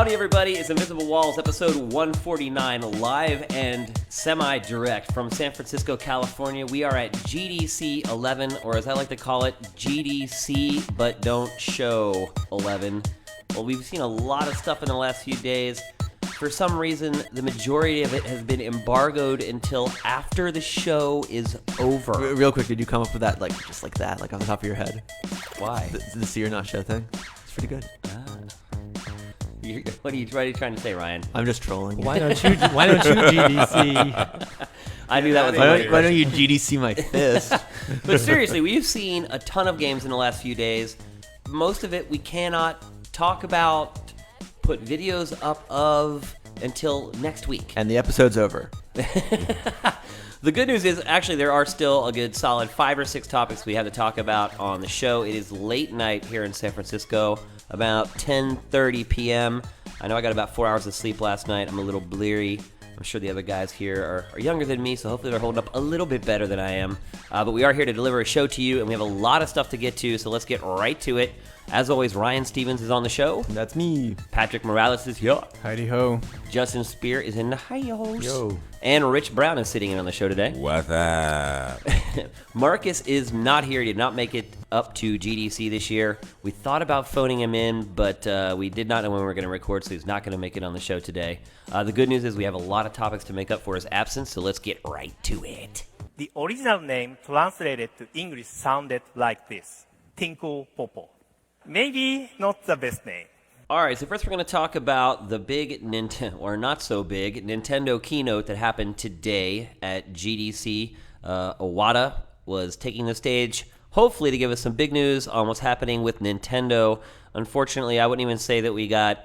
Howdy, everybody. It's Invisible Walls, episode 149, live and semi-direct from San Francisco, California. We are at GDC 11, or as I like to call it, GDC But Don't Show 11. Well, we've seen a lot of stuff in the last few days. For some reason, the majority of it has been embargoed until after the show is over. Real quick, did you come up with that, just like that, on the top of your head? Why? The see or not show thing? It's pretty good. What are you trying to say, Ryan? I'm just trolling. Why don't you GDC? I knew that was why don't you GDC my fist? But seriously, we've seen a ton of games in the last few days. Most of it we cannot talk about, put videos up of until next week. And the episode's over. The good news is, actually, there are still a good solid 5 or 6 topics we have to talk about on the show. It is late night here in San Francisco, about 10:30 p.m. I know I got about 4 hours of sleep last night. I'm a little bleary. I'm sure the other guys here are younger than me, so hopefully they're holding up a little bit better than I am. But we are here to deliver a show to you, and we have a lot of stuff to get to, so let's get right to it. As always, Ryan Stevens is on the show. That's me. Patrick Morales is here. Heidi ho. Justin Spear is in the house. Yo. And Rich Brown is sitting in on the show today. What's up? Marcus is not here. He did not make it up to GDC this year. We thought about phoning him in, but we did not know when we were going to record, so he's not going to make it on the show today. The good news is we have a lot of topics to make up for his absence, so let's get right to it. The original name translated to English sounded like this: Tinkle Popo. Maybe not the best name. All right, so first we're going to talk about the big Nintendo, or not so big, Nintendo keynote that happened today at GDC. Iwata was taking the stage, hopefully to give us some big news on what's happening with Nintendo. Unfortunately, I wouldn't even say that we got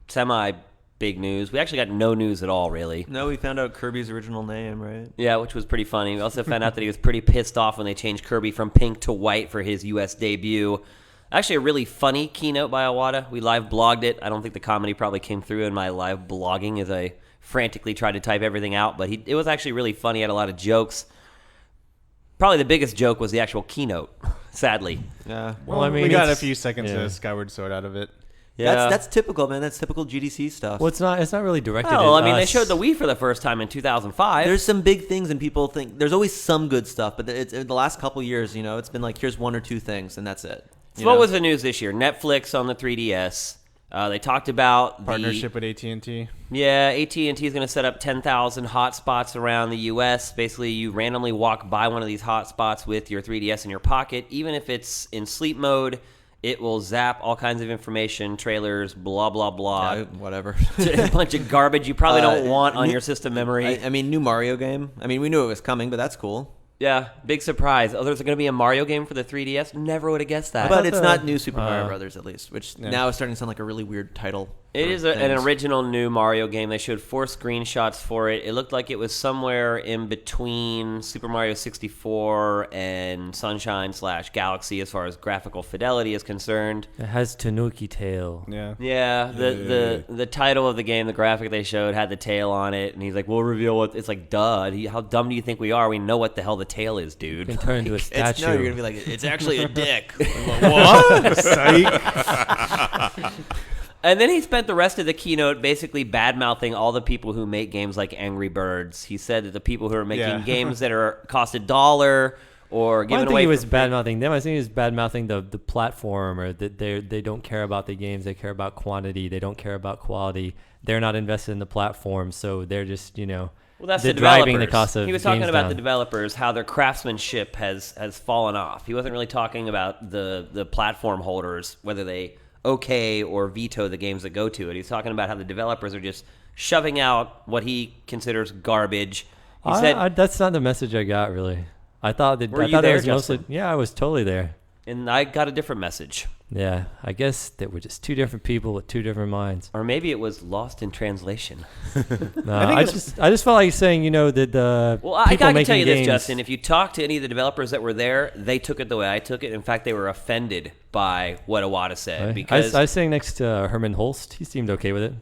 semi-big news. We actually got no news at all, really. No, we found out Kirby's original name, right? Yeah, which was pretty funny. We also found out that he was pretty pissed off when they changed Kirby from pink to white for his U.S. debut. Actually, a really funny keynote by Iwata. We live blogged it. I don't think the comedy probably came through in my live blogging as I frantically tried to type everything out, but it was actually really funny. He had a lot of jokes. Probably the biggest joke was the actual keynote, sadly. Yeah. Well, I mean, we got a few seconds of Skyward Sword out of it. Yeah. That's typical, man. That's typical GDC stuff. well, it's not really directed at Well, I mean, they us. showed the Wii for the first time in 2005. There's some big things, and people think there's always some good stuff, but it's in the last couple years, it's been like, here's 1 or 2 things, and that's it. So what was the news this year? Netflix on the 3DS. They talked about Partnership with AT&T. Yeah, AT&T is going to set up 10,000 hotspots around the U.S. Basically, you randomly walk by one of these hotspots with your 3DS in your pocket. Even if it's in sleep mode, it will zap all kinds of information, trailers, blah, blah, blah. Yeah, whatever. A bunch of garbage you probably don't want on your system memory. I mean, new Mario game. I mean, we knew it was coming, but that's cool. Yeah, big surprise. Oh, there's going to be a Mario game for the 3DS? Never would have guessed that. But it's not new Super Mario Brothers, at least, which Yeah. now is starting to sound like a really weird title. It for is an things. original new Mario game. They showed 4 screenshots for it. It looked like it was somewhere in between Super Mario 64 and Sunshine/Galaxy as far as graphical fidelity is concerned. It has Tanuki tail. Yeah. Yeah, the title of the game, the graphic they showed had the tail on it, and he's like, "We'll reveal what." It's like, duh. How dumb do you think we are? We know what the hell the tail is, dude. You can turn into a statue. You're going to be like, it's actually a dick. What? Psych. And then he spent the rest of the keynote basically bad-mouthing all the people who make games like Angry Birds. He said that the people who are making games that cost $1 or I giving don't away think he was for free- bad mouthing them. I think he was bad mouthing the platform, or that they don't care about the games. They care about quantity. They don't care about quality. They're not invested in the platform, so they're just Well, that's they're the driving the developers. cost of He was talking games about down. the developers, how their craftsmanship has fallen off. He wasn't really talking about the platform holders, whether they okay or veto the games that go to it. He's talking about how the developers are just shoving out what he considers garbage. He said, that's not the message I got, really. I thought that Were I you thought there, it was mostly. Justin? Yeah, I was totally there. and I got a different message. Yeah, I guess that we're just 2 different people with 2 different minds. Or maybe it was lost in translation. No, I just felt like saying, that the Well, I people can making tell you games, this, Justin. If you talk to any of the developers that were there, they took it the way I took it. In fact, they were offended by what Iwata said. Because I was sitting next to Herman Holst. He seemed okay with it.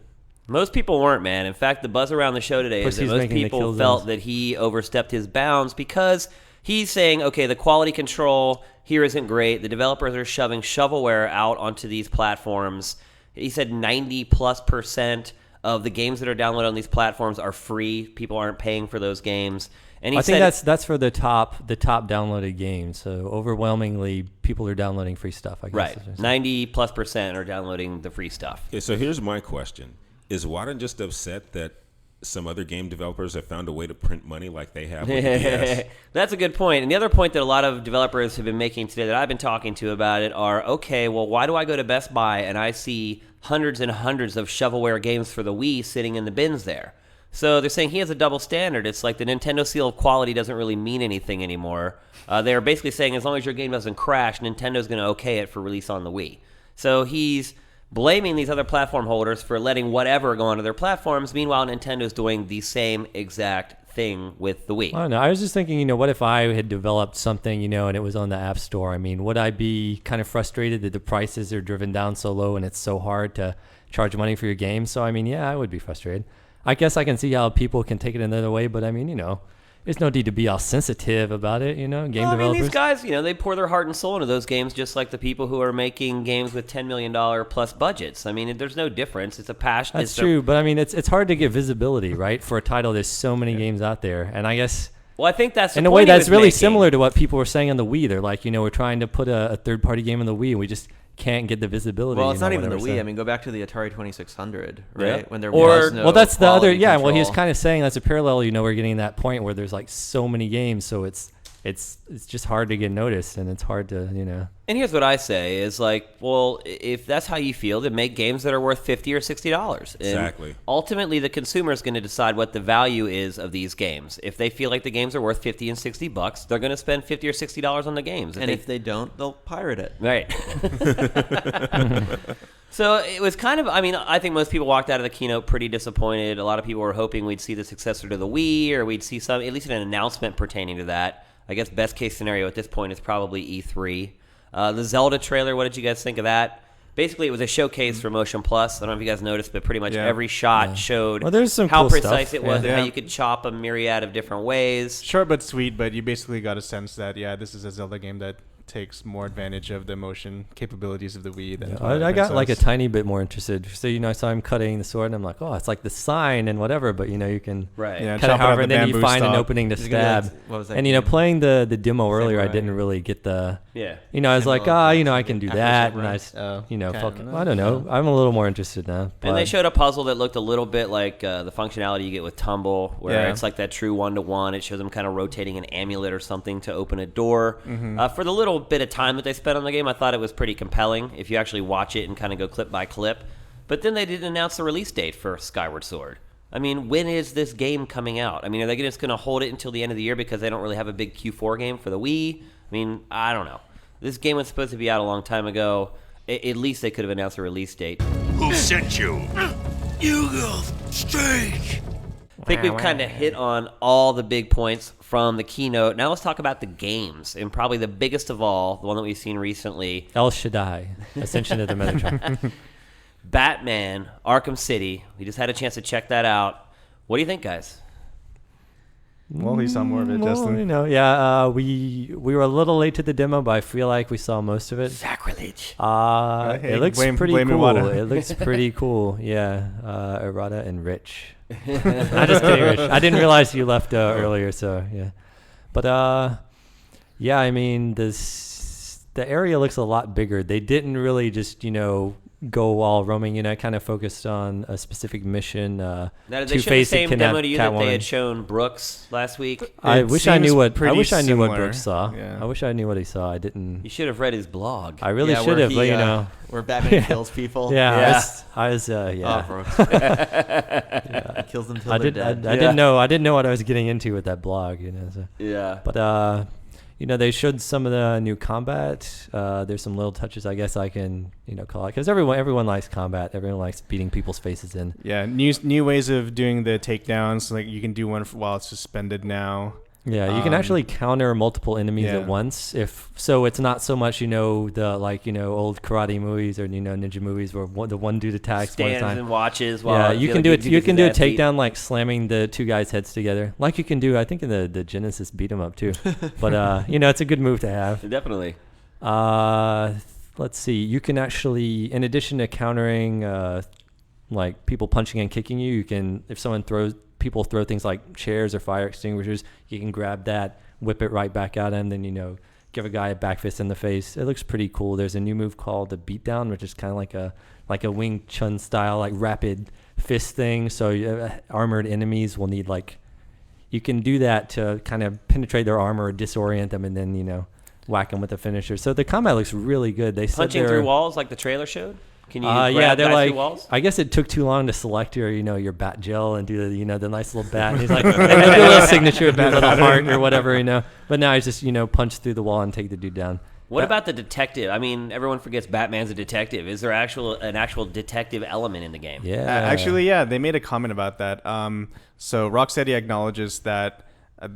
most people weren't, man. In fact, the buzz around the show today is Plus, that he's most making the people kill felt zones. that he overstepped his bounds because he's saying, okay, the quality control here isn't great. The developers are shoving shovelware out onto these platforms. He said 90+% of the games that are downloaded on these platforms are free. People aren't paying for those games. And he I think said that's for the top downloaded games. So overwhelmingly, people are downloading free stuff. I guess. right, 90+% are downloading the free stuff. Okay, so here's my question: is Wadden just upset that some other game developers have found a way to print money like they have with the DS? That's a good point. And the other point that a lot of developers have been making today that I've been talking to about it are, okay, well, why do I go to Best Buy and I see hundreds and hundreds of shovelware games for the Wii sitting in the bins there? So they're saying he has a double standard. It's like the Nintendo seal of quality doesn't really mean anything anymore. They're basically saying as long as your game doesn't crash, Nintendo's going to okay it for release on the Wii. So he's blaming these other platform holders for letting whatever go onto their platforms. Meanwhile, Nintendo's doing the same exact thing with the Wii. I don't know. I was just thinking, what if I had developed something, and it was on the App Store? I mean, would I be kind of frustrated that the prices are driven down so low and it's so hard to charge money for your game? So, I mean, yeah, I would be frustrated. I guess I can see how people can take it another way, but I mean, there's no need to be all sensitive about it, game developers. These guys, they pour their heart and soul into those games just like the people who are making games with $10 million plus budgets. I mean, there's no difference. It's a passion. That's true, but I mean, it's hard to get visibility, right, for a title. There's so many games out there, and I guess well, I think that's the in a point way he that's was really making. similar to what people were saying on the Wii. They're like, we're trying to put a third-party game on the Wii, and we just can't get the visibility. Well, it's not even the whatever, Wii. so. I mean, go back to the Atari 2600, right? Yeah. When there Or- was no Well, that's the other. quality Yeah. Well, he was control. kind of saying that's a parallel. We're getting that point where there's like so many games, so it's just hard to get noticed, and it's hard to And here's what I say is like, well, if that's how you feel, then make games that are worth $50 or $60. And Exactly. ultimately, the consumer is going to decide what the value is of these games. If they feel like the games are worth $50 and $60, they're going to spend $50 or $60 on the games. And if they don't, they'll pirate it. Right. So it was kind of, I think most people walked out of the keynote pretty disappointed. A lot of people were hoping we'd see the successor to the Wii, or we'd see at least an announcement pertaining to that. I guess best case scenario at this point is probably E3. The Zelda trailer, what did you guys think of that? Basically, it was a showcase for Motion Plus. I don't know if you guys noticed, but pretty much Yeah. every shot showed Well, there's some how cool precise stuff. it was Yeah. and how Yeah. you could chop a myriad of different ways. Short but sweet, but you basically got a sense that, this is a Zelda game that takes more advantage of the motion capabilities of the Wii than I got like a Princess. tiny bit more interested. So I saw him cutting the sword, and I'm like, oh, it's like the sign and whatever. But you can Right. Yeah. cut it chop out however, the and then you bamboo find an stalk. opening to He's gonna do stab. what was that And game? playing the demo earlier, I Samurai. didn't really get the. Yeah. I was like, Symbol of I can do Afro that, Samurai. and Oh, fuck, kinda. I don't know. I'm a little more interested now. And they but- showed a puzzle that looked a little bit like the functionality you get with Tumble, where Yeah. it's like that true one-to-one. It shows them kind of rotating an amulet or something to open a door. Mm-hmm. For the little bit of time that they spent on the game, I thought it was pretty compelling if you actually watch it and kind of go clip by clip. But then they didn't announce the release date for Skyward Sword. I mean, when is this game coming out? I mean, are they just going to hold it until the end of the year because they don't really have a big Q4 game for the Wii? I mean, I don't know. This game was supposed to be out a long time ago. At least they could have announced a release date. Who sent you? You go straight. I think we've kind of hit on all the big points from the keynote. Now let's talk about the games, and probably the biggest of all, the one that we've seen recently, El Shaddai, Ascension of the Metatron. Batman Arkham City. We just had a chance to check that out. What do you think, guys? Well, he saw more of it, Justin. We were a little late to the demo, but I feel like we saw most of it. Sacrilege. Hey, It looks blame pretty cool. Iwata. It looks pretty cool. Yeah, Errata and Rich. I'm just kidding, Rich. I didn't realize you left earlier, so yeah. But yeah, I mean, the area looks a lot bigger. They didn't really just go all roaming. I kind of focused on a specific mission. Now, did they show the Two-Face and same demo to you that they Catwoman. had shown Brooks last week? I It wish I knew seems what pretty similar. Brooks saw. Yeah. I wish I knew what he saw. I didn't. You should have read his blog. I really Yeah, should where have, he, but where Batman kills people. yeah, Yeah. I was yeah. Oh, Brooks. He kills them till I they're did. dead. I didn't know. I didn't know what I was getting into with that blog. So. Yeah. But they showed some of the new combat. There's some little touches I guess I can call out because everyone likes combat. Everyone likes beating people's faces in. Yeah, new ways of doing the takedowns. Like you can do one while it's suspended now. Yeah, you can actually counter multiple enemies yeah. at once. So it's not so much the old karate movies or ninja movies where the one dude attacks one Stands time. and watches while Yeah, you the can other do it. dude You gets can his do a ass beat. takedown like slamming the two guys' heads together, like you can do. I think in the Genesis beat 'em up too. But it's a good move to have. Definitely. let's see. You can actually, in addition to countering like people punching and kicking you, you can, if people throw things like chairs or fire extinguishers, you can grab that, whip it right back at him, then give a guy a back fist in the face. It looks pretty cool. There's a new move called the beatdown, which is kind of like a Wing Chun style, like rapid fist thing. So armored enemies will need you can do that to kind of penetrate their armor or disorient them, and then whack them with a finisher. So the combat looks really good. They said Punching through walls like the trailer showed. Can you yeah, grab they're guys through walls? I guess it took too long to select your bat gel and do the nice little bat. And he's like, and then do a little signature, do a little heart or whatever, But now he's just punch through the wall and take the dude down. What about the detective? I mean, everyone forgets Batman's a detective. Is there an actual detective element in the game? Yeah, actually, yeah, they made a comment about that. So Rocksteady acknowledges that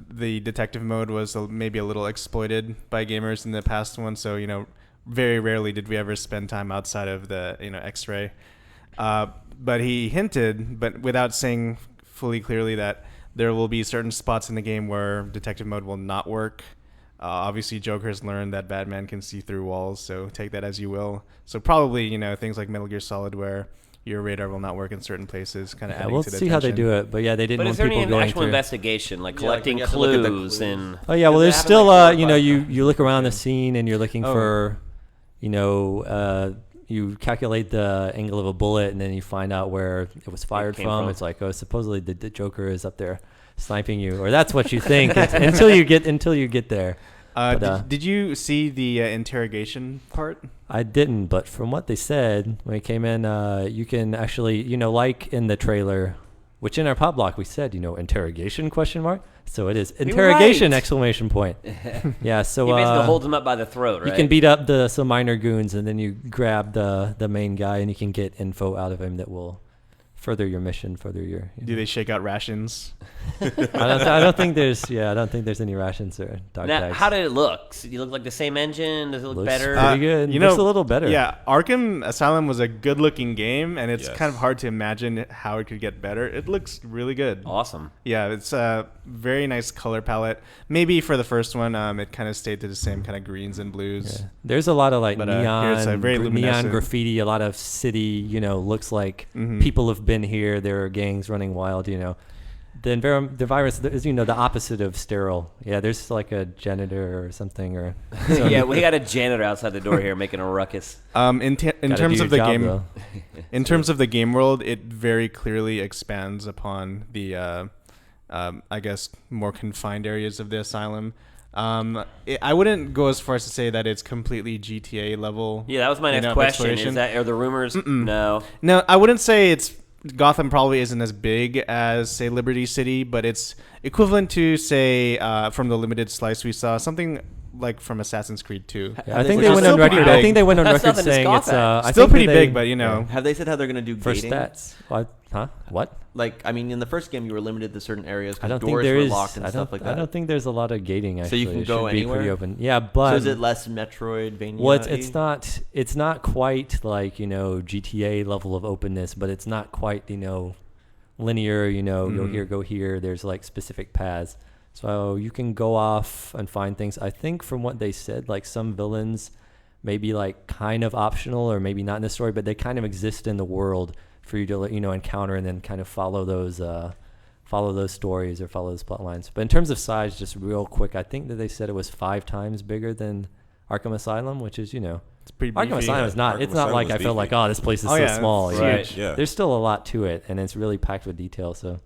the detective mode was maybe a little exploited by gamers in the past one. So very rarely did we ever spend time outside of the X-ray. But he hinted, but without saying fully clearly, that there will be certain spots in the game where detective mode will not work. Obviously, Joker's learned that Batman can see through walls, so take that as you will. So probably things like Metal Gear Solid, where your radar will not work in certain places, kind of adding we'll to the see how they tension. do it. But yeah, they didn't But want is there people any going actual through. investigation, like collecting you have to look at the clues clues. and? Oh yeah, well, there's Does it still happen, like, you look around the scene and you're looking for, you calculate the angle of a bullet and then you find out where it was fired came from. from. It's like, supposedly the Joker is up there sniping you, or that's what you think until you get there. Did you see the interrogation part? I didn't, but from what they said when we came in, you can actually, like in the trailer, which in our pop block we said, interrogation ? So it is interrogation ! Yeah, so He basically holds him up by the throat, right? you can beat up some minor goons, and then you grab the main guy, and you can get info out of him that will further your mission, further your. Do they shake out rations? I don't think there's any rations or dog Now, tags. how did it look? Did it look like the same engine? Does it look Looks better? pretty good. Looks a little better. Yeah, Arkham Asylum was a good-looking game, and it's Yes. kind of hard to imagine how it could get better. It looks really good. Awesome. Yeah, it's a very nice color palette. Maybe for the first one, it kind of stayed to the same kind of greens and blues. Yeah. There's a lot of But, here it's, very neon luminescent. graffiti, a lot of city, looks like people have been here. There are gangs running wild, The virus is, the opposite of sterile. Yeah, there's like a janitor or something, or Yeah, we got a janitor outside the door here making a ruckus. In Gotta terms do of the your job, game, though. in terms of the game world, it very clearly expands upon the, I guess, more confined areas of the asylum. I wouldn't go as far as to say that it's completely GTA level. Yeah, that was my next question. Are the rumors? No. No, I wouldn't say it's Gotham probably isn't as big as, say, Liberty City, but it's equivalent to, say, from the limited slice we saw, something like from Assassin's Creed 2. I think Which they is went still on record. pretty I big. think they went on That's record nothing to saying scoff it's at. I Still think pretty that big, but, you know. Have they said how they're going to do for gating? stats. What? Huh? What? Like, I mean, in the first game, you were limited to certain areas I because don't think doors there were is. locked and stuff like that. I don't think there's a lot of gating. Actually, So you can It go should be pretty anywhere? open. Yeah, but So is it less Metroidvania? well, it's not quite like GTA level of openness, but it's not quite linear. You'll go here. There's like specific paths, so you can go off and find things. I think from what they said, like some villains may be like kind of optional or maybe not in the story, but they kind of exist in the world for you to encounter and then kind of follow those stories or follow those plot lines. But in terms of size, just real quick, I think that they said it was 5 times bigger than Arkham Asylum, which is It's pretty Arkham beefy. Asylum is not. Arkham It's not Asylum like was I felt like, beefy. oh, this place is Oh, so yeah, small. it's Right. huge. Yeah. There's still a lot to it, and it's really packed with detail. So,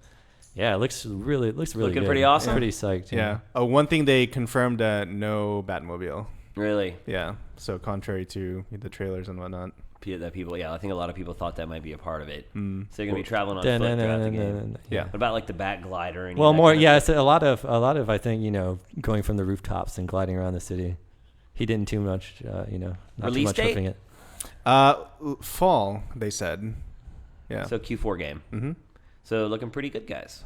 yeah, it looks really Looking good. pretty awesome. Pretty psyched. Yeah. One thing they confirmed, no Batmobile. Really? Yeah. So contrary to the trailers and whatnot. That people, yeah, I think a lot of people thought that might be a part of it. Mm. So you're gonna be traveling on foot throughout the game. Yeah. What about like the Bat Glider? And Well, more. Yeah, it's a lot of I think going from the rooftops and gliding around the city. He didn't too much. Not Release too much date? hoofing it. Fall, they said. Yeah. So Q4 game. Mm-hmm. So looking pretty good, guys.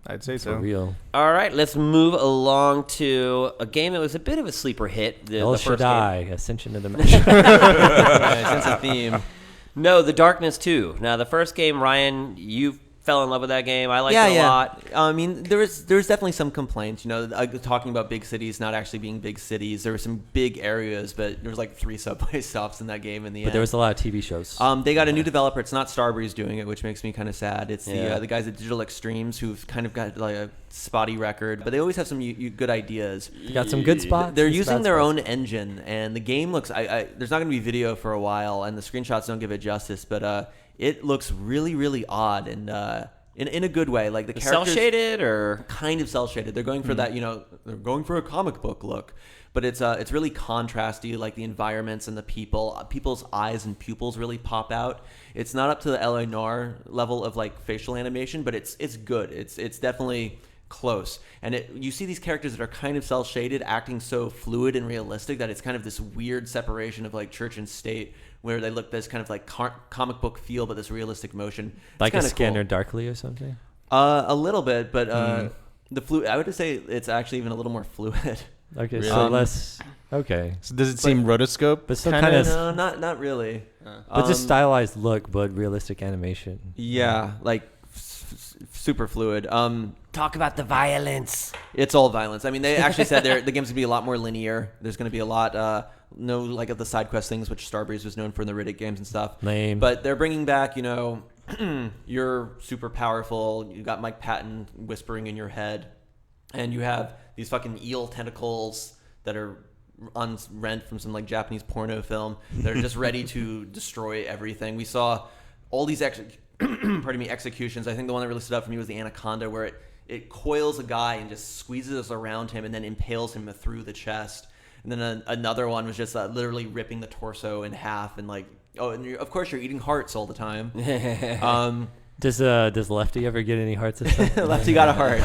I'd say For so. real. All right, let's move along to a game that was a bit of a sleeper hit. El The first game. Shaddai, Ascension of the Match. Sense of theme. No, The Darkness 2. Now, the first game, Ryan, you've fell in love with that game. I liked it a lot. I mean, there's definitely some complaints. You know, talking about big cities not actually being big cities. There were some big areas, but there was like 3 subway stops in that game in the end. But there was a lot of TV shows. They got a new developer. It's not Starbreeze doing it, which makes me kind of sad. It's the guys at Digital Extremes who've kind of got like a spotty record, but they always have some good ideas. You got some good spots. They're and using bad their spots. own engine, and the game looks. There's not going to be video for a while, and the screenshots don't give it justice. But it looks really, really odd, and in a good way. Like the Cell characters, shaded or kind of cell shaded. They're going for that. You know, they're going for a comic book look. But it's really contrasty, like the environments and the people. People's eyes and pupils really pop out. It's not up to the LA Noire level of like facial animation, but it's good. It's definitely close. And you see these characters that are kind of cell shaded, acting so fluid and realistic that it's kind of this weird separation of like church and state, where they look this kind of like comic book feel, but this realistic motion. It's Like a kinda Scanner cool. Darkly or something. A little bit, but I would say it's actually even a little more fluid. Okay, so less. Okay, So does it seem rotoscope? but still kinda? kind of, No, not really. but just stylized look, but realistic animation. Yeah, like super fluid. talk about the violence. It's all violence. I mean, they actually said the game's gonna be a lot more linear. There's gonna be a lot, no like of the side quest things, which Starbreeze was known for in the Riddick games and stuff. Lame. But they're bringing back, you know, you're super powerful. You got Mike Patton whispering in your head, and you have these fucking eel tentacles that are rent from some like Japanese porno film. They're just ready to destroy everything. We saw all these executions. I think the one that really stood out for me was the Anaconda, where it coils a guy and just squeezes around him and then impales him through the chest. And then another one was just literally ripping the torso in half and like, of course you're eating hearts all the time. Does Lefty ever get any hearts? Lefty got a heart.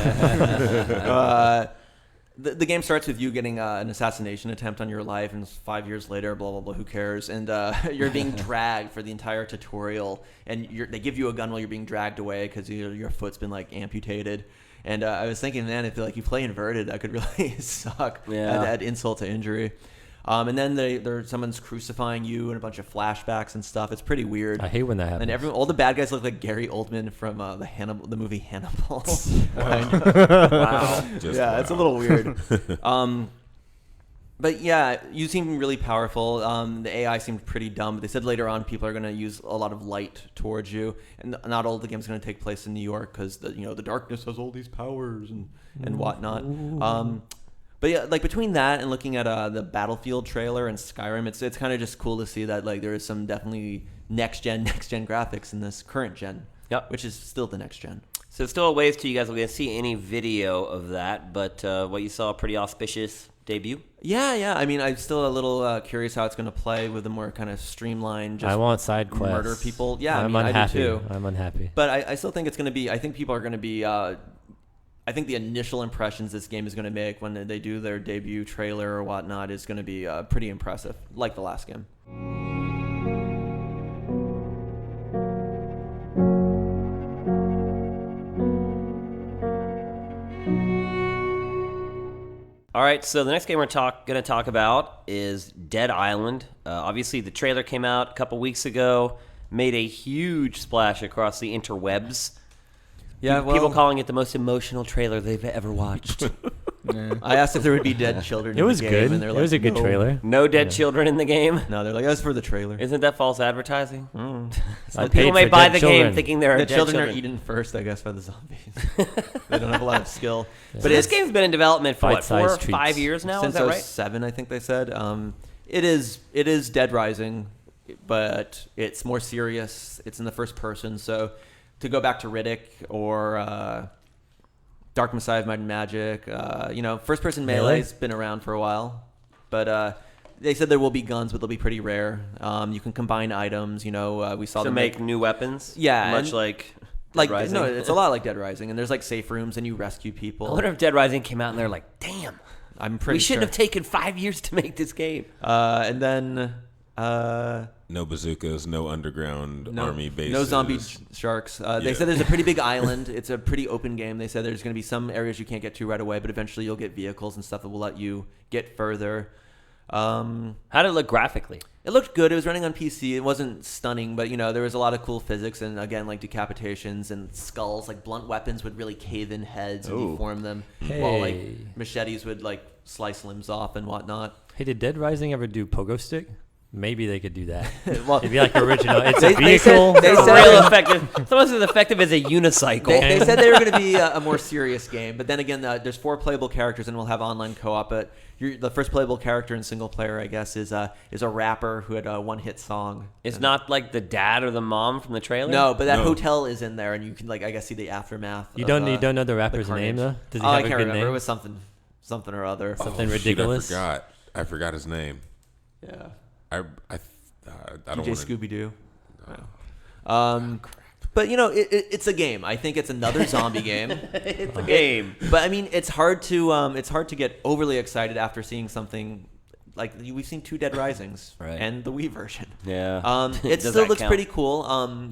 The game starts with you getting an assassination attempt on your life, and 5 years later, blah, blah, blah, who cares? And you're being dragged for the entire tutorial, and they give you a gun while you're being dragged away because your foot's been, like, amputated. And I was thinking, man, if like you play inverted, that could really suck. Yeah. Add insult to injury. And then someone's crucifying you and a bunch of flashbacks and stuff. It's pretty weird. I hate when that happens. And all the bad guys look like Gary Oldman from the movie Hannibal. Wow. Yeah, it's a little weird. But yeah, you seem really powerful. The AI seemed pretty dumb. But they said later on people are going to use a lot of light towards you, and not all the game's going to take place in New York because the darkness has all these powers and whatnot. But yeah, like between that and looking at the Battlefield trailer and Skyrim, it's kind of just cool to see that like there is some definitely next gen graphics in this current gen. Yep. Which is still the next gen. So it's still a ways till you guys will get to see any video of that, but what you saw, a pretty auspicious debut. Yeah. I mean, I'm still a little curious how it's going to play with a more kind of streamlined. Just I want side quests. murder people. Yeah, I'm I unhappy. do too. I'm unhappy. But I still think it's going to be. I think people are going to be. I think the initial impressions this game is going to make when they do their debut trailer or whatnot is going to be pretty impressive, like the last game. All right, so the next game we're going to talk about is Dead Island. Obviously, the trailer came out a couple weeks ago, made a huge splash across the interwebs. Yeah, People calling it the most emotional trailer they've ever watched. I asked if there would be dead children. It in was the game, good. And they're It like, was a good no. trailer. No dead children in the game. No, they're like, that's for the trailer. Isn't that false advertising? I People paid may for buy dead the children. game thinking there are The dead children children. are eaten first, I guess, by the zombies. They don't have a lot of skill. But But this it's game's been in development for what, 4 or Bite-sized 5 treats. years now? since Is that right? 07, I think they said. It is Dead Rising, but it's more serious. It's in the first person, so to go back to Riddick or Dark Messiah of Might and Magic, first person melee's been around for a while, but they said there will be guns, but they'll be pretty rare. You can combine items. We saw To them make new weapons? Yeah, Much and- like Dead like Rising? no, it's a lot like Dead Rising, and there's like safe rooms, and you rescue I people. wonder if Dead Rising came out and they're like, damn, I'm pretty we shouldn't sure. have taken 5 years to make this game. And then No bazookas, no underground army bases. no zombie sharks. They said there's a pretty big island. It's a pretty open game. They said there's going to be some areas you can't get to right away, but eventually you'll get vehicles and stuff that will let you get further. How did it look graphically? It looked good. It was running on PC. It wasn't stunning, but there was a lot of cool physics, and again, like decapitations and skulls. Like blunt weapons would really cave in heads and deform them, while like Hey. machetes would like slice limbs off and whatnot. Hey, did Dead Rising ever do pogo stick? Maybe they could do that. Well, It'd be like original. It's They- a they said- vehicle. they It's said- real effective. It's almost as effective as a unicycle. They said they were going to be a more serious game, but then again, there's 4 playable characters, and we'll have online co-op. But the first playable character in single player, I guess, is a rapper who had a one-hit song. It's not like the dad or the mom from the trailer. No, but that No. hotel is in there, and you can I guess see the aftermath. You of, don't know the rapper's name carnage. though? Does he Oh, have I a can't good remember. name? It was something or other. Something Shoot, ridiculous. I forgot his name. Yeah. I don't DJ want to. Scooby Doo. But it's a game. I think it's another zombie game. It's a game. But I mean, it's hard to get overly excited after seeing something like we've seen 2 Dead Risings Right. and the Wii version. Yeah. It Does still that looks count? pretty cool.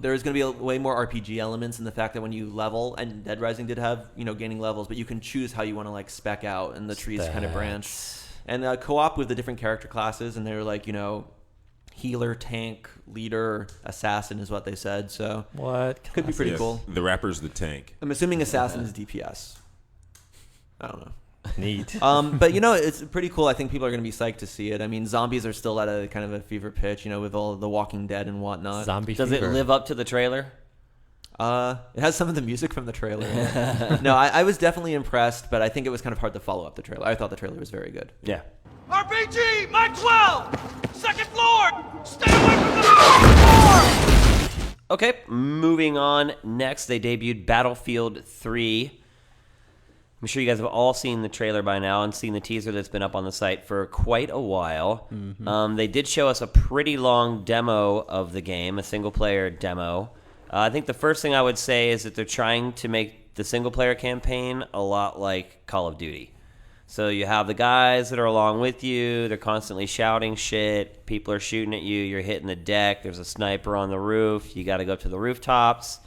There's going to be way more RPG elements in the fact that when you level, and Dead Rising did have gaining levels, but you can choose how you want to like spec out, and the trees kind of branch. And co-op with the different character classes, and they were like healer, tank, leader, assassin is what they said. So What? could be pretty Yes, cool. The rapper's the tank. I'm assuming assassin is DPS. I don't know. Neat. But it's pretty cool. I think people are going to be psyched to see it. I mean, zombies are still at a kind of a fever pitch, with all the Walking Dead and whatnot. Zombie Does it fever. live up to the trailer? It has some of the music from the trailer. No, I was definitely impressed, but I think it was kind of hard to follow up the trailer. I thought the trailer was very good. Yeah. RPG, Mike 12! Second floor! Stay away from the floor! Okay, moving on. Next, they debuted Battlefield 3. I'm sure you guys have all seen the trailer by now and seen the teaser that's been up on the site for quite a while. They did show us a pretty long demo of the game, a single-player demo. I think the first thing I would say is that they're trying to make the single-player campaign a lot like Call of Duty. So you have the guys that are along with you. They're constantly shouting shit. People are shooting at you. You're hitting the deck. There's a sniper on the roof. You got to go up to the rooftops.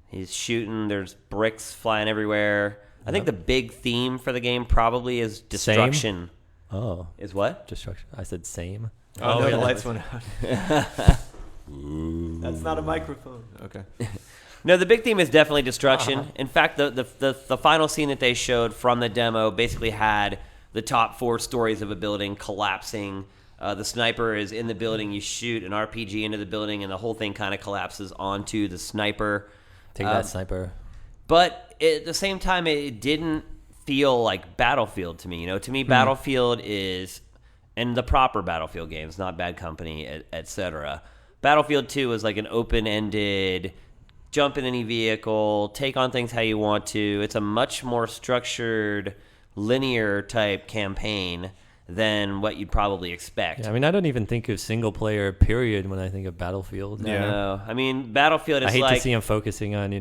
He's shooting. There's bricks flying everywhere. I think the big theme for the game probably is destruction. Oh, Is what? destruction. I said same. Oh, no, yeah. the lights went out. That's not a microphone. Okay. No, the big theme is definitely destruction. In fact, the final scene that they showed from the demo basically had the top 4 stories of a building collapsing. The sniper is in the building. You shoot an RPG into the building, and the whole thing kind of collapses onto the sniper. Take that, sniper. But at the same time, it didn't feel like Battlefield to me. To me, Battlefield is, and the proper Battlefield games, not Bad Company, etc. Battlefield 2 is like an open-ended, jump in any vehicle, take on things how you want to. It's a much more structured, linear type campaign than what you'd probably expect. Yeah, I mean, I don't even think of single player period when I think of Battlefield. Yeah. No, I mean, Battlefield is I hate like, to see him focusing on,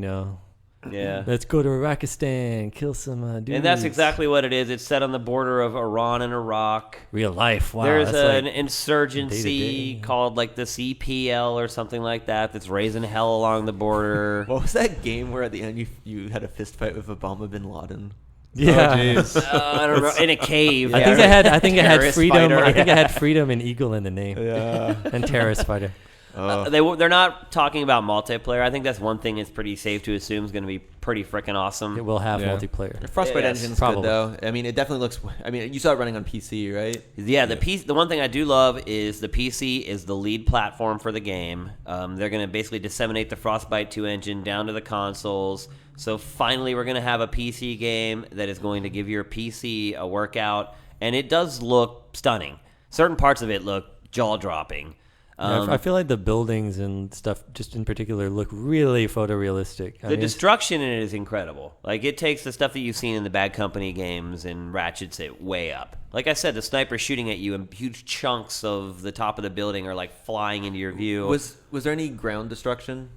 yeah. let's go to Iraqistan, kill some dudes. And that's exactly what it is. It's set on the border of Iran and Iraq. real life. Wow, There's that's an like insurgency day-to-day. called like the CPL or something like that that's raising hell along the border. What was that game where at the end you had a fist fight with Osama bin Laden? yeah. I don't know, in a cave. I think it had Terrorist freedom. fighter. I think it had freedom and eagle in the name. Yeah. And terrorist fighter. They're not talking about multiplayer. I think that's one thing it's pretty safe to assume is going to be pretty freaking awesome. It will have Yeah. multiplayer. Frostbite Yes, engine's probably. good though. I mean, it definitely looks. I mean, you saw it running on PC, right? Yeah, the one thing I do love is the PC is the lead platform for the game. They're going to basically disseminate the Frostbite 2 engine down to the consoles. So finally, we're going to have a PC game that is going to give your PC a workout, and it does look stunning. Certain parts of it look jaw-dropping. Yeah, I feel like the buildings and stuff, just in particular, look really photorealistic. The destruction in it is incredible. Like, it takes the stuff that you've seen in the Bad Company games and ratchets it way up. Like I said, the sniper shooting at you and huge chunks of the top of the building are, like, flying into your view. Was there any ground destruction?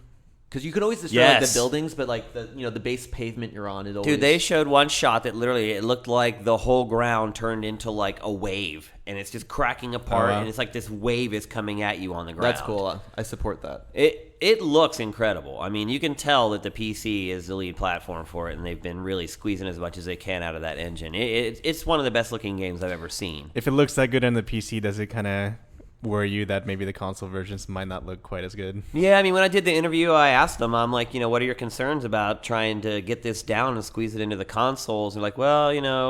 Because you can always destroy like, the Yes. buildings, but like the base pavement you're on is always. Dude, they showed one shot that literally it looked like the whole ground turned into like a wave, and it's just cracking apart, wow. and it's like this wave is coming at you on the ground. That's cool. I support that. It looks incredible. I mean, you can tell that the PC is the lead platform for it, and they've been really squeezing as much as they can out of that engine. It's one of the best looking games I've ever seen. If it looks that good on the PC, does it kind of worry you that maybe the console versions might not look quite as good? Yeah, I mean, when I did the interview, I asked them, I'm like, what are your concerns about trying to get this down and squeeze it into the consoles? And they're like, well,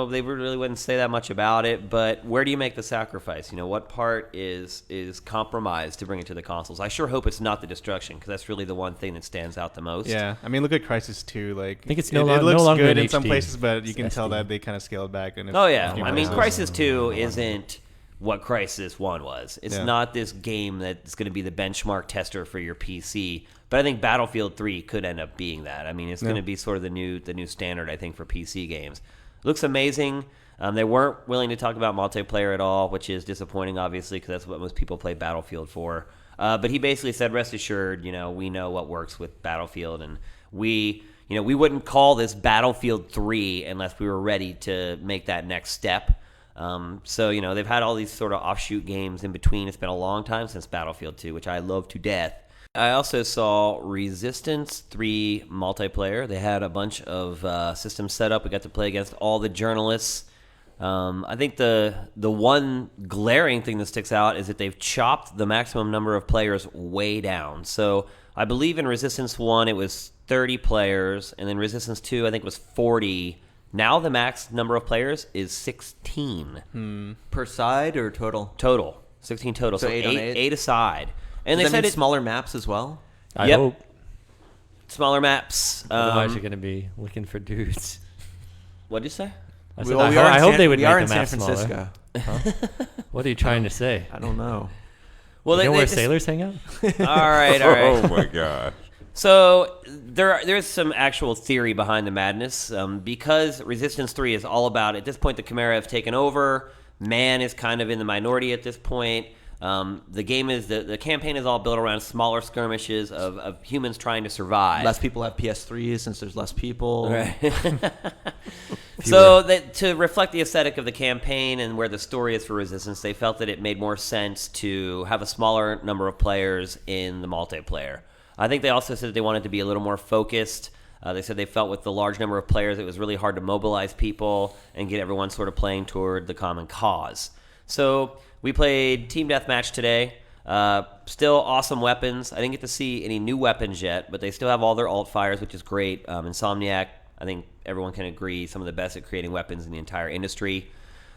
they really wouldn't say that much about it, but where do you make the sacrifice? What part is compromised to bring it to the consoles? I sure hope it's not the destruction, because that's really the one thing that stands out the most. Yeah, I mean, look at Crysis 2. Like, I think it's it no looks longer good in in some HD. places, but you can It's tell SD. that they kind of scaled back. In Oh, yeah. a few I mean, places. Crysis 2 isn't what Crysis 1 was. It's Yeah. not this game that's going to be the benchmark tester for your PC. But I think Battlefield 3 could end up being that. I mean, it's going to be sort of the new standard, I think, for PC games. Looks amazing. They weren't willing to talk about multiplayer at all, which is disappointing, obviously, because that's what most people play Battlefield for. But he basically said, rest assured, we know what works with Battlefield, and we wouldn't call this Battlefield 3 unless we were ready to make that next step. So, they've had all these sort of offshoot games in between. It's been a long time since Battlefield 2, which I love to death. I also saw Resistance 3 multiplayer. They had a bunch of systems set up. We got to play against all the journalists. I think the one glaring thing that sticks out is that they've chopped the maximum number of players way down. So I believe in Resistance 1 it was 30 players, and then Resistance 2 I think was 40. Now the max number of players is 16 Per side or total? total. 16 total. So So eight on eight? eight aside. And Does they that said mean it, smaller maps as well? I Yep. hope. smaller maps. Otherwise, you're going to be looking for dudes. What'd you say? I said, Well, I hope they would we make are the in San map smaller. Francisco. What are you trying to say? I don't know. Well, You know they where just- sailors hang out? All right. Oh my god. So there's some actual theory behind the madness, because Resistance 3 is all about, at this point, the Chimera have taken over. Man is kind of in the minority at this point. The game is the campaign is all built around smaller skirmishes of humans trying to survive. Less people have PS3s since there's less people. Right. So to reflect the aesthetic of the campaign and where the story is for Resistance, they felt that it made more sense to have a smaller number of players in the multiplayer. I think they also said that they wanted to be a little more focused. They said they felt with the large number of players, it was really hard to mobilize people and get everyone sort of playing toward the common cause. So we played Team Deathmatch today. Still awesome weapons. I didn't get to see any new weapons yet, but they still have all their alt fires, which is great. Insomniac, I think everyone can agree, some of the best at creating weapons in the entire industry.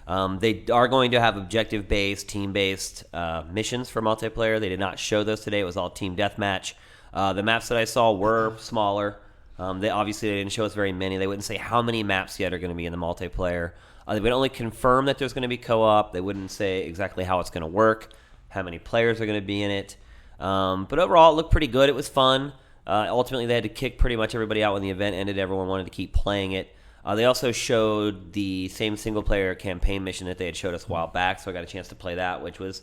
They are going to have objective-based, team-based missions for multiplayer. They did not show those today. It was all Team Deathmatch. The maps that I saw were smaller. They didn't show us very many. They wouldn't say how many maps yet are going to be in the multiplayer. They would only confirm that there's going to be co-op. They wouldn't say exactly how it's going to work, how many players are going to be in it. But overall, it looked pretty good. It was fun. Ultimately, they had to kick pretty much everybody out when the event ended. Everyone wanted to keep playing it. They also showed the same single-player campaign mission that they had showed us a while back, so I got a chance to play that, which was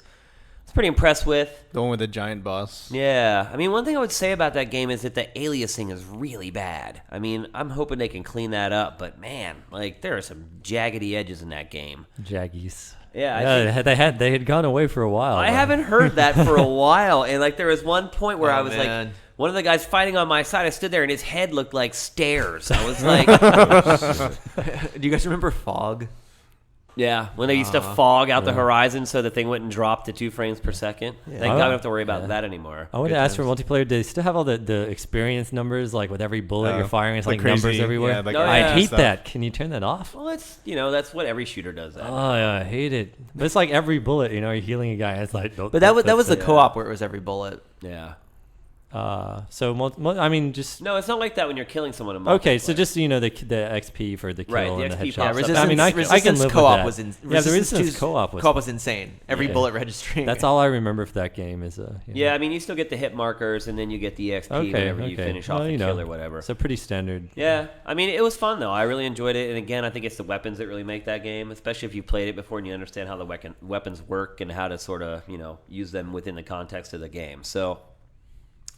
pretty impressed with. The one with the giant boss. Yeah. I mean, one thing I would say about that game is that the aliasing is really bad. I mean, I'm hoping they can clean that up, but man, there are some jaggedy edges in that game. Jaggies. Yeah, they had gone away for a while. I though. haven't heard that for a while, and there was one point where Oh, I was man. one of the guys fighting on my side, I stood there and his head looked like stairs. I was like, Do you guys remember Fog? yeah, when they used to fog out the horizon so the thing wouldn't drop to 2 frames per second. Thank God I don't have to worry about that anymore. I wanted to ask for multiplayer. Do they still have all the experience numbers, like with every bullet you're firing? It's the like numbers crazy- everywhere. yeah, like Oh, I yeah. hate stuff. that. Can you turn that off? Well, it's that's what every shooter does. That. Oh, yeah, I hate it. But it's like every bullet, you're healing a guy. It's like, But that was the co-op where it was every bullet. Yeah. I mean, just No, it's not like that when you're killing someone in okay. So multiplayer. just the XP for the kill Right, the and the XP headshot. pops up. stuff. I mean, I can Resistance live co-op with that. was in. Yeah, the Resistance 2's co-op was. co-op was insane. Every Yeah. bullet registering. That's all I remember for that game is Yeah, I mean, you still get the hit markers, and then you get the XP whenever you finish off Well, the kill or whatever. So pretty standard. Yeah, I mean, it was fun, though. I really enjoyed it. And again, I think it's the weapons that really make that game, especially if you played it before and you understand how the weapons work and how to sort of, use them within the context of the game. So,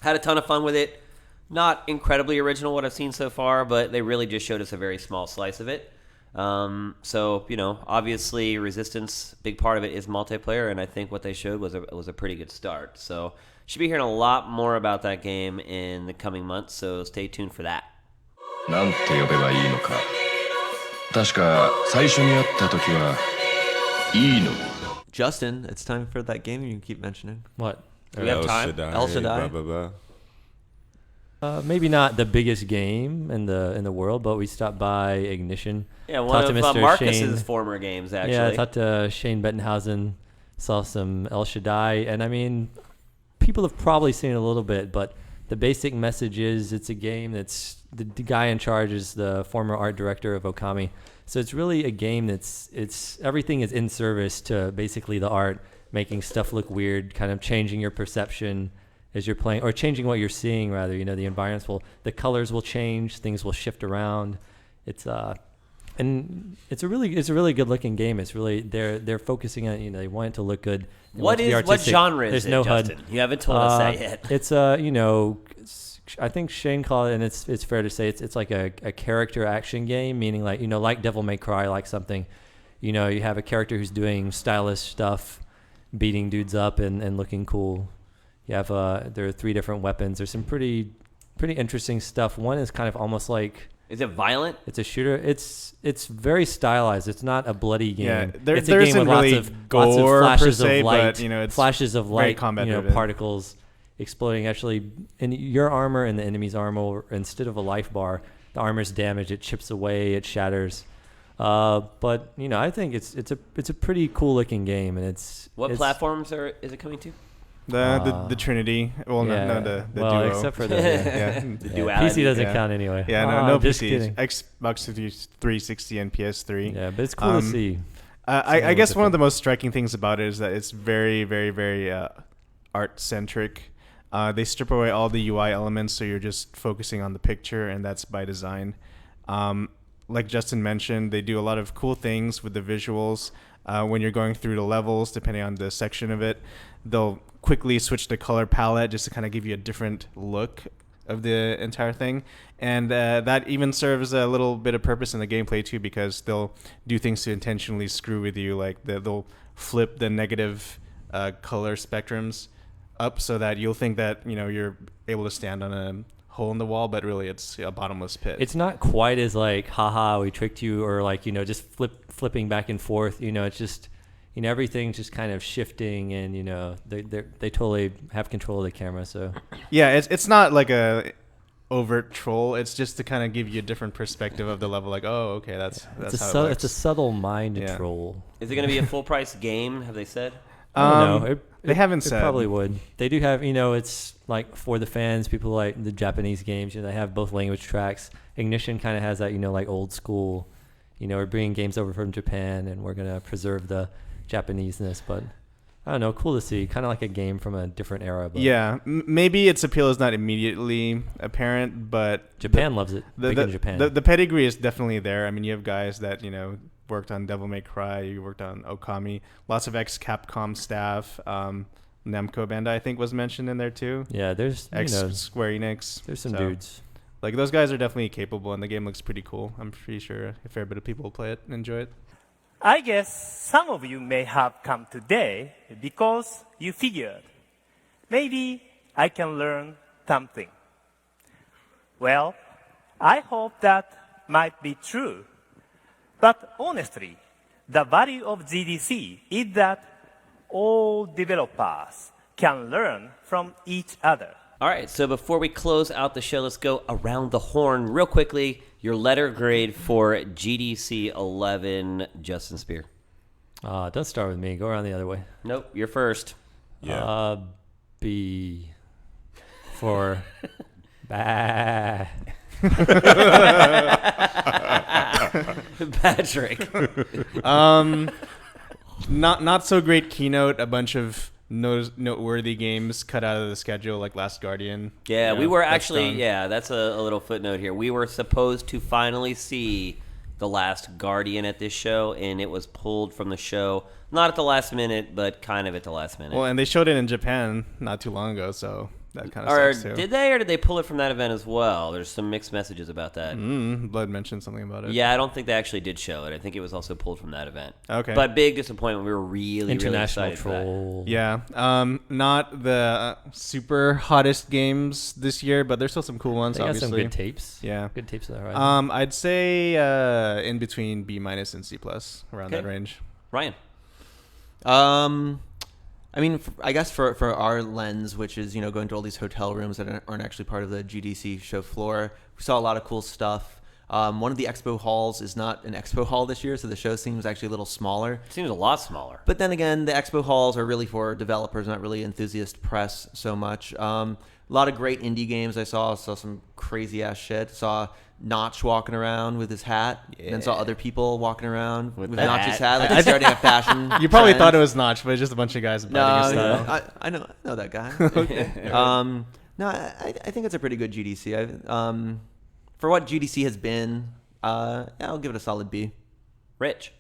had a ton of fun with it. Not incredibly original what I've seen so far, but they really just showed us a very small slice of it. So, obviously Resistance, big part of it is multiplayer, and I think what they showed was a pretty good start. So, should be hearing a lot more about that game in the coming months, so stay tuned for that. なんて呼べばいいのか。確か最初に会った時は、いいの。Justin, it's time for that game you keep mentioning. What? Do we have El time? Shaddai, El Shaddai. blah, blah, blah. Maybe not the biggest game in the world, but we stopped by Ignition. Yeah, one Talked of to Mr. Marcus's Shane. former games, actually. Yeah, I talked to Shane Bettenhausen, saw some El Shaddai, and I mean, people have probably seen it a little bit, but the basic message is it's a game that's the guy in charge is the former art director of Okami. So it's really a game it's everything is in service to basically the art, making stuff look weird, kind of changing your perception as you're playing, or changing what you're seeing rather. You know, the colors will change, things will shift around. It's and it's a really good looking game. It's really they're focusing on, you know, they want it to look good. They want it to be What artistic. genre is There's it, no Justin? HUD. You haven't told us that yet. It's you know, I think Shane called it, and it's fair to say it's like a character action game, meaning like, you know, like Devil May Cry, like something, you know, you have a character who's doing stylish stuff, beating dudes up and looking cool. You have there are 3 different weapons. There's some pretty interesting stuff. One is kind of almost like, Is it violent? it's a shooter. It's very stylized. It's not a bloody game. Yeah, it's a there game isn't with lots really of gore per flashes se, of light, but, you know, it's flashes of very light, combat you know, driven. particles exploding. Actually, in your armor and the enemy's armor, instead of a life bar, the armor's damaged. It chips away. It shatters. But you know, I think it's a pretty cool looking game, and it's Platforms is it coming to? The Trinity. Well, no, the well, Duo. except for the yeah. The yeah, duality. PC doesn't yeah. count anyway. Yeah, no just PCs. kidding. Xbox 360 and PS3. Yeah, but it's cool to see. I guess one of different. the most striking things about it is that it's very, very, very art centric. They strip away all the UI elements, so you're just focusing on the picture, and that's by design. Like Justin mentioned, they do a lot of cool things with the visuals. When you're going through the levels, depending on the section of it, they'll quickly switch the color palette just to kind of give you a different look of the entire thing. And that even serves a little bit of purpose in the gameplay too, because they'll do things to intentionally screw with you. Like they'll flip the negative color spectrums up so that you'll think that, you know, you're able to stand on a hole in the wall, but really it's a bottomless pit. It's not quite as like, haha, we tricked you, or like, you know, just flipping back and forth. You know, it's just, you know, everything's just kind of shifting, and you know, they totally have control of the camera. So yeah, it's not like a overt troll. It's just to kind of give you a different perspective of the level. Like, oh, okay, that's how it looks. it's a subtle mind Yeah. troll. Is it going to be a full price game? Have they said? I don't know. They haven't It said. probably would. They do have, you know, it's like for the fans, people like the Japanese games, you know, they have both language tracks. Ignition kind of has that, you know, like old school, you know, we're bringing games over from Japan and we're going to preserve the Japanese-ness, but I don't know, cool to see. Kind of like a game from a different era. But Yeah, maybe its appeal is not immediately apparent, but Japan loves it. Big in Japan. The pedigree is definitely there. I mean, you have guys that, you know, worked on Devil May Cry, you worked on Okami, lots of ex-Capcom staff. Namco Bandai, I think, was mentioned in there too. Yeah, there's, you know, Square Enix. there's some So, dudes. Like, those guys are definitely capable, and the game looks pretty cool. I'm pretty sure a fair bit of people will play it and enjoy it. I guess some of you may have come today because you figured maybe I can learn something. Well, I hope that might be true. But honestly, the value of GDC is that all developers can learn from each other. All right, so before we close out the show, let's go around the horn real quickly. Your letter grade for GDC 11, Justin Spear. Don't start with me. Go around the other way. Nope, you're first. Yeah. B for bah. Patrick. Not so great keynote. A bunch of noteworthy games cut out of the schedule, like Last Guardian. Yeah, You we know, were that's actually, done. that's a little footnote here. We were supposed to finally see The Last Guardian at this show, and it was pulled from the show. Not at the last minute, but kind of at the last minute. Well, and they showed it in Japan not too long ago, so that kind of or sucks too. did they, or did they pull it from that event as well? There's some mixed messages about that. Blood mentioned something about it. Yeah, I don't think they actually did show it. I think it was also pulled from that event. Okay. But big disappointment. We were really International excited for that. troll. Yeah. Not the super hottest games this year, but there's still some cool ones. They got obviously. some good tapes. Yeah. Good tapes of that, right? I'd say in between B- and C+, around that Okay. range. Ryan. I mean, I guess for our lens, which is, going to all these hotel rooms that aren't actually part of the GDC show floor, we saw a lot of cool stuff. One of the expo halls is not an expo hall this year, so the show seems actually a little smaller. It seems a lot smaller. But then again, the expo halls are really for developers, not really enthusiast press so much. A lot of great indie games I saw some crazy ass shit. Saw Notch walking around with his hat, and then saw other people walking around with the Notch's hat. hat, like starting a fashion. You probably trend. thought it was Notch, but it's just a bunch of guys biting his No, style. I know that guy. No, I think it's a pretty good GDC. For what GDC has been, I'll give it a solid B. Rich.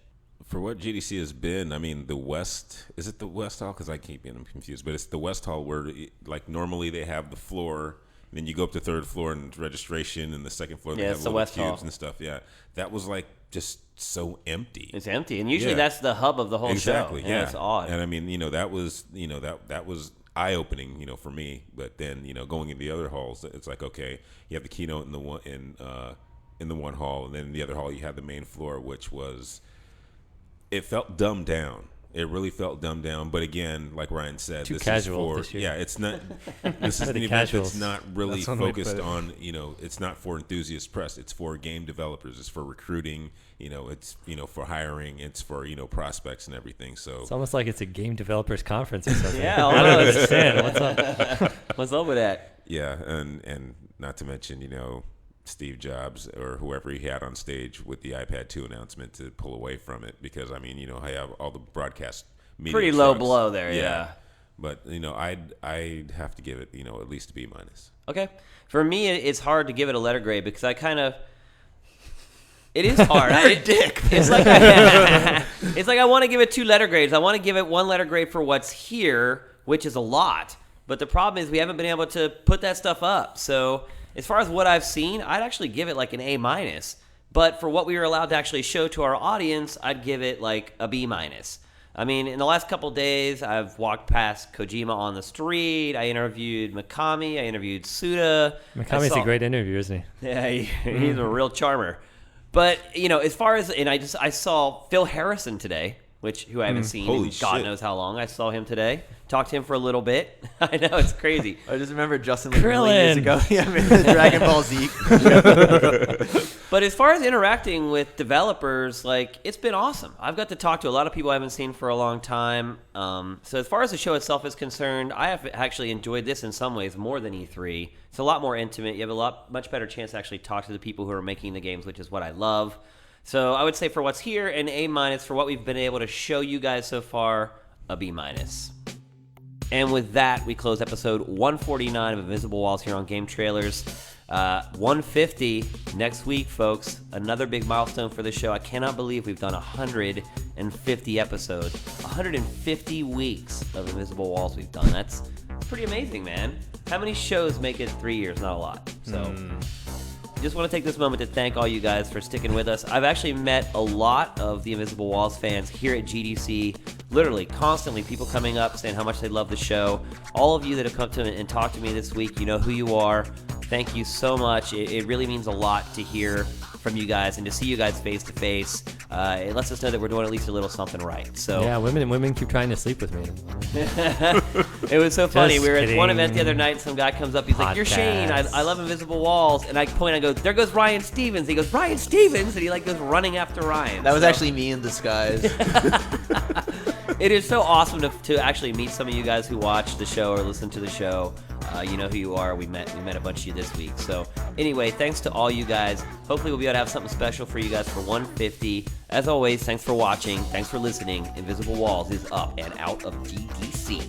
For what GDC has been, I mean, the West, is it the West Hall? Because I keep getting confused, but it's the West Hall where, like, normally they have the floor, and then you go up to third floor and registration, and the second floor they Yeah, have it's the little West cubes Hall. and stuff. Yeah, that was like just so empty. It's empty, and usually Yeah. that's the hub of the whole Exactly. show. Yeah, It's odd. And I mean, that was, that was eye-opening, for me. But then, going in the other halls, it's like, okay, you have the keynote in the one hall, and then in the other hall you have the main floor, which was, it felt dumbed down. It really felt dumbed down. But again, like Ryan said, Too this casual is for this year. yeah. It's not. This is For an the event casuals. that's not really That's one way to focused put it. on. It's not for enthusiast press. It's for game developers. It's for recruiting. It's for hiring. It's for prospects and everything. So It's almost like it's a game developers conference or something. Yeah, I don't understand. What's up? What's up with that? yeah, and not to mention Steve Jobs or whoever he had on stage with the iPad 2 announcement to pull away from it, because I mean, I have all the broadcast media Pretty low trucks. blow there, yeah. But I'd have to give it at least a B minus. Okay. For me, it's hard to give it a letter grade because I kind of. It is hard. You're a dick. It's like it's like I want to give it 2 letter grades. I want to give it 1 letter grade for what's here, which is a lot. But the problem is we haven't been able to put that stuff up. So as far as what I've seen, I'd actually give it like an A minus. But for what we were allowed to actually show to our audience, I'd give it like a B minus. I mean, in the last couple days, I've walked past Kojima on the street. I interviewed Mikami. I interviewed Suda. Mikami's a great interview, isn't he? Yeah, he's a real charmer. But as far as I saw Phil Harrison today, who I haven't seen Holy in God shit. knows how long. I saw him today. Talked to him for a little bit. I know, it's crazy. I just remember Justin like really Krillin. years ago. Yeah, I mean, Dragon Ball Z. But as far as interacting with developers, it's been awesome. I've got to talk to a lot of people I haven't seen for a long time. So as far as the show itself is concerned, I have actually enjoyed this in some ways more than E3. It's a lot more intimate. You have much better chance to actually talk to the people who are making the games, which is what I love. So I would say for what's here, an A minus. For what we've been able to show you guys so far, a B minus. And with that, we close episode 149 of Invisible Walls here on Game Trailers. 150 next week, folks. Another big milestone for the show. I cannot believe we've done 150 episodes. 150 weeks of Invisible Walls we've done. That's pretty amazing, man. How many shows make it 3 years? Not a lot. So just want to take this moment to thank all you guys for sticking with us. I've actually met a lot of the Invisible Walls fans here at GDC. Literally, constantly, people coming up saying how much they love the show. All of you that have come to and talked to me this week, you know who you are. Thank you so much. It really means a lot to hear from you guys and to see you guys face to face. It lets us know that we're doing at least a little something right. So Yeah, women keep trying to sleep with me. it was so funny. Just We were at one kidding. event the other night, and some guy comes up. He's like, "You're Shane. I love Invisible Walls." And I point. I go, "There goes Ryan Stevens." He goes, "Ryan Stevens," and he goes running after Ryan. That was So- actually me in disguise. It is so awesome to actually meet some of you guys who watch the show or listen to the show. You know who you are. We met a bunch of you this week. So anyway, thanks to all you guys. Hopefully we'll be able to have something special for you guys for 150. As always, thanks for watching. Thanks for listening. Invisible Walls is up and out of GDC.